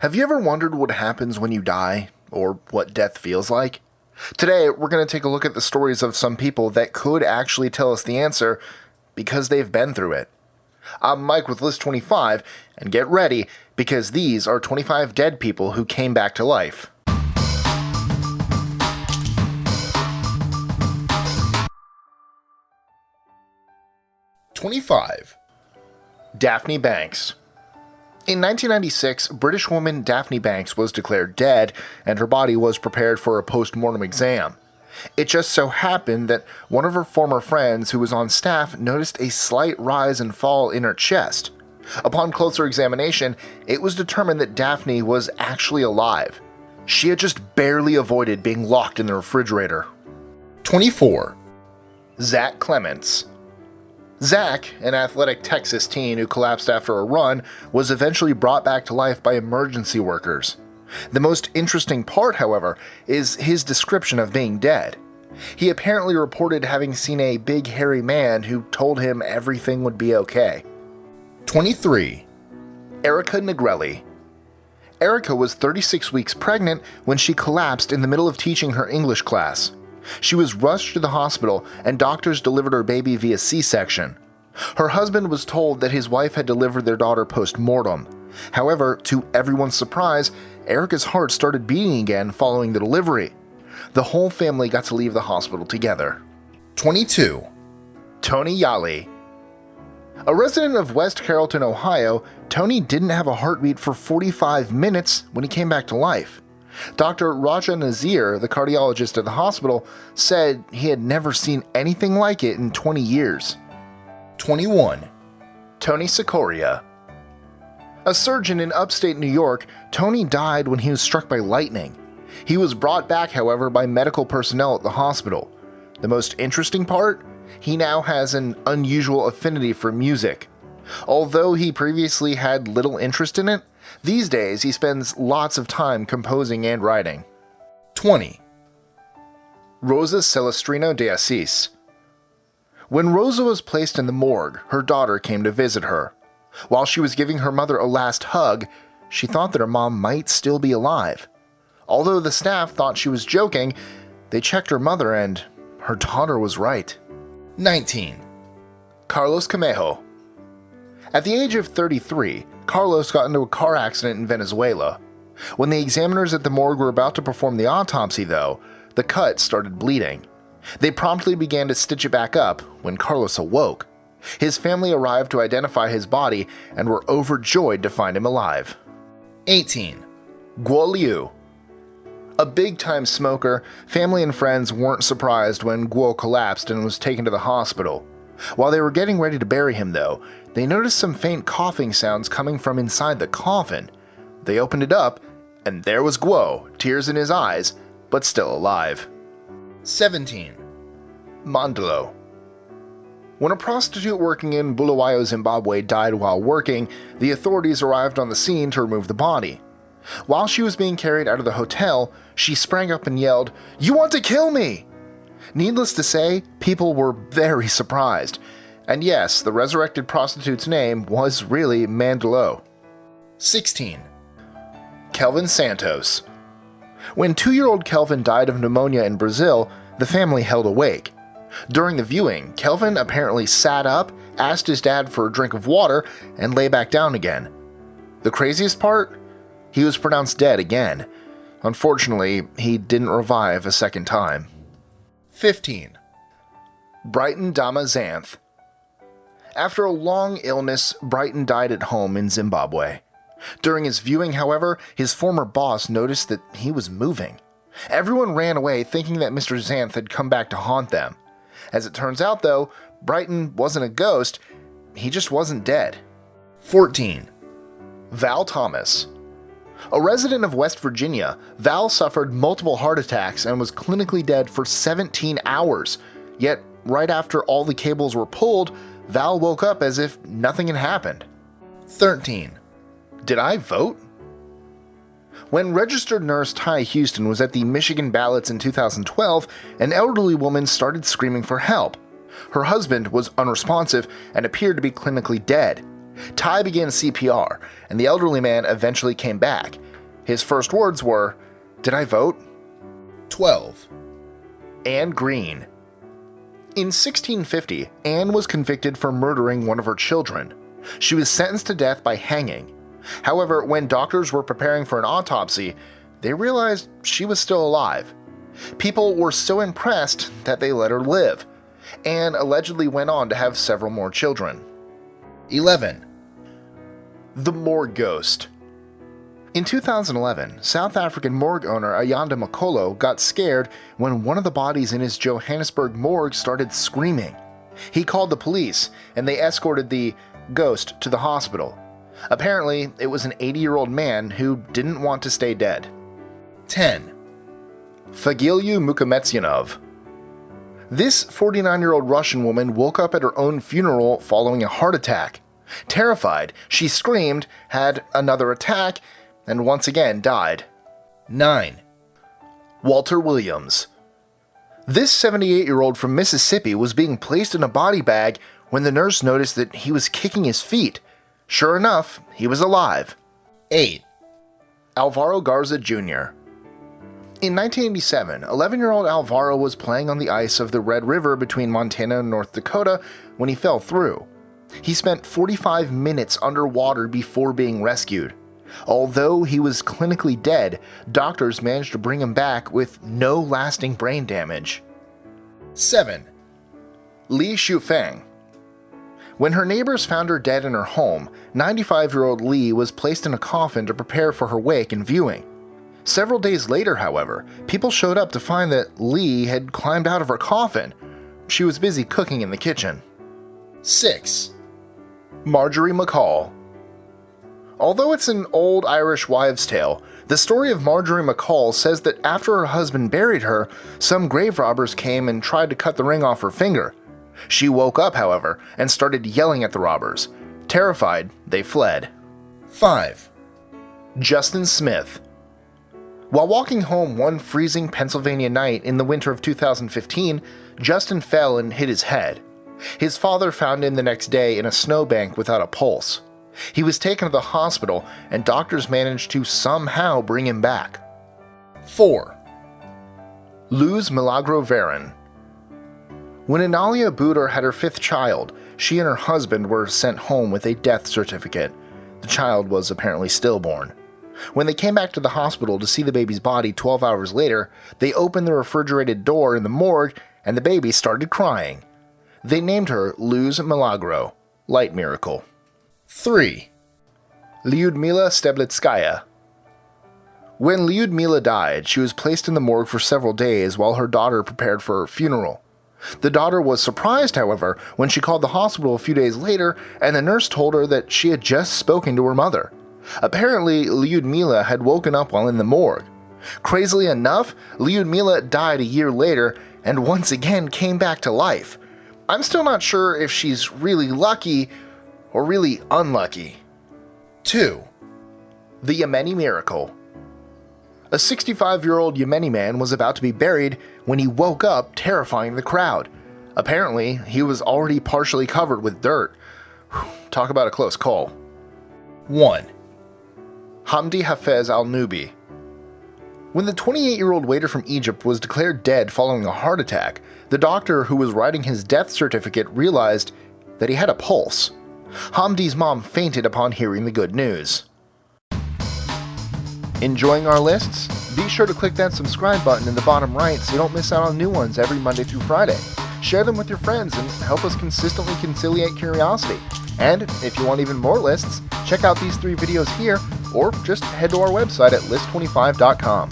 Have you ever wondered what happens when you die, or what death feels like? Today, we're going to take a look at the stories of some people that could actually tell us the answer because they've been through it. I'm Mike with List 25, and get ready because these are 25 dead people who came back to life. #25. Daphne Banks. In 1996, British woman Daphne Banks was declared dead, and her body was prepared for a post-mortem exam. It just so happened that one of her former friends who was on staff noticed a slight rise and fall in her chest. Upon closer examination, it was determined that Daphne was actually alive. She had just barely avoided being locked in the refrigerator. #24. Zach Clements. Zach, an athletic Texas teen who collapsed after a run, was eventually brought back to life by emergency workers. The most interesting part, however, is his description of being dead. He apparently reported having seen a big hairy man who told him everything would be okay. #23. Erika Agrella. Erika was 36 weeks pregnant when she collapsed in the middle of teaching her English class. She was rushed to the hospital, and doctors delivered her baby via C-section. Her husband was told that his wife had delivered their daughter post-mortem. However, to everyone's surprise, Erika's heart started beating again following the delivery. The whole family got to leave the hospital together. #22. Toni Yollie. A resident of West Carrollton, Ohio, Toni didn't have a heartbeat for 45 minutes when he came back to life. Dr. Raja Nazir, the cardiologist at the hospital, said he had never seen anything like it in 20 years. #21. Tony Sikoria. A surgeon in upstate New York, Tony died when he was struck by lightning. He was brought back, however, by medical personnel at the hospital. The most interesting part? He now has an unusual affinity for music. Although he previously had little interest in it, these days he spends lots of time composing and writing. #20. Rosa Celestrino de Assis. When Rosa was placed in the morgue, her daughter came to visit her. While she was giving her mother a last hug, she thought that her mom might still be alive. Although the staff thought she was joking, they checked her mother and her daughter was right. #19. Carlos Camejo. At the age of 33, Carlos got into a car accident in Venezuela. When the examiners at the morgue were about to perform the autopsy, though, the cut started bleeding. They promptly began to stitch it back up when Carlos awoke. His family arrived to identify his body and were overjoyed to find him alive. #18. Guo Liu. A big-time smoker, family and friends weren't surprised when Guo collapsed and was taken to the hospital. While they were getting ready to bury him, though, they noticed some faint coughing sounds coming from inside the coffin. They opened it up, and there was Guo, tears in his eyes, but still alive. #17. Mondello. When a prostitute working in Bulawayo, Zimbabwe died while working, the authorities arrived on the scene to remove the body. While she was being carried out of the hotel, she sprang up and yelled, "You want to kill me!" Needless to say, people were very surprised. And yes, the resurrected prostitute's name was really Mondello. #16. Kelvin Santos. When 2-year-old Kelvin died of pneumonia in Brazil, the family held awake. During the viewing, Kelvin apparently sat up, asked his dad for a drink of water, and lay back down again. The craziest part? He was pronounced dead again. Unfortunately, he didn't revive a second time. #15. Brighton Damas. After a long illness, Brighton died at home in Zimbabwe. During his viewing, however, his former boss noticed that he was moving. Everyone ran away thinking that Mr. Xanth had come back to haunt them. As it turns out, though, Brighton wasn't a ghost, he just wasn't dead. #14. Val Thomas. A resident of West Virginia, Val suffered multiple heart attacks and was clinically dead for 17 hours. Yet, right after all the cables were pulled, Val woke up as if nothing had happened. #13. Did I vote? When registered nurse Ty Houston was at the Michigan ballots in 2012, an elderly woman started screaming for help. Her husband was unresponsive and appeared to be clinically dead. Ty began CPR, and the elderly man eventually came back. His first words were, "Did I vote?" 12. Anne Green. In 1650, Anne was convicted for murdering one of her children. She was sentenced to death by hanging. However, when doctors were preparing for an autopsy, they realized she was still alive. People were so impressed that they let her live. Anne allegedly went on to have several more children. 11. The Morgue Ghost. In 2011, South African morgue owner Ayanda Makolo got scared when one of the bodies in his Johannesburg morgue started screaming. He called the police, and they escorted the ghost to the hospital. Apparently, it was an 80-year-old man who didn't want to stay dead. 10. Faggio Youmukham. This 49-year-old Russian woman woke up at her own funeral following a heart attack. Terrified, she screamed, had another attack, and once again died. 9. Walter Williams. This 78-year-old from Mississippi was being placed in a body bag when the nurse noticed that he was kicking his feet. Sure enough, he was alive. 8. Alvaro Garza Jr. In 1987, 11-year-old Alvaro was playing on the ice of the Red River between Montana and North Dakota when he fell through. He spent 45 minutes underwater before being rescued. Although he was clinically dead, doctors managed to bring him back with no lasting brain damage. 7. Li Xiufeng. When her neighbors found her dead in her home, 95-year-old Li was placed in a coffin to prepare for her wake and viewing. Several days later, however, people showed up to find that Li had climbed out of her coffin. She was busy cooking in the kitchen. 6. Margery McCall. Although it's an old Irish wives' tale, the story of Margery McCall says that after her husband buried her, some grave robbers came and tried to cut the ring off her finger. She woke up, however, and started yelling at the robbers. Terrified, they fled. 5. Justin Smith. While walking home one freezing Pennsylvania night in the winter of 2015, Justin fell and hit his head. His father found him the next day in a snowbank without a pulse. He was taken to the hospital, and doctors managed to somehow bring him back. 4. Luz Milagro Varon. When Analia Buder had her 5th child, she and her husband were sent home with a death certificate. The child was apparently stillborn. When they came back to the hospital to see the baby's body 12 hours later, they opened the refrigerated door in the morgue and the baby started crying. They named her Luz Milagro, Light Miracle. 3. Lyudmila Steblitskaya. When Lyudmila died, she was placed in the morgue for several days while her daughter prepared for her funeral. The daughter was surprised, however, when she called the hospital a few days later and the nurse told her that she had just spoken to her mother. Apparently, Lyudmila had woken up while in the morgue. Crazily enough, Lyudmila died a year later and once again came back to life. I'm still not sure if she's really lucky or really unlucky. 2. The Yemeni Miracle. A 65-year-old Yemeni man was about to be buried when he woke up, terrifying the crowd. Apparently, he was already partially covered with dirt. Talk about a close call. 1. Hamdi Hafez al-Nubi. When the 28-year-old waiter from Egypt was declared dead following a heart attack, the doctor who was writing his death certificate realized that he had a pulse. Hamdi's mom fainted upon hearing the good news. Enjoying our lists? Be sure to click that subscribe button in the bottom right so you don't miss out on new ones every Monday through Friday. Share them with your friends and help us consistently conciliate curiosity. And if you want even more lists, check out these 3 videos here or just head to our website at list25.com.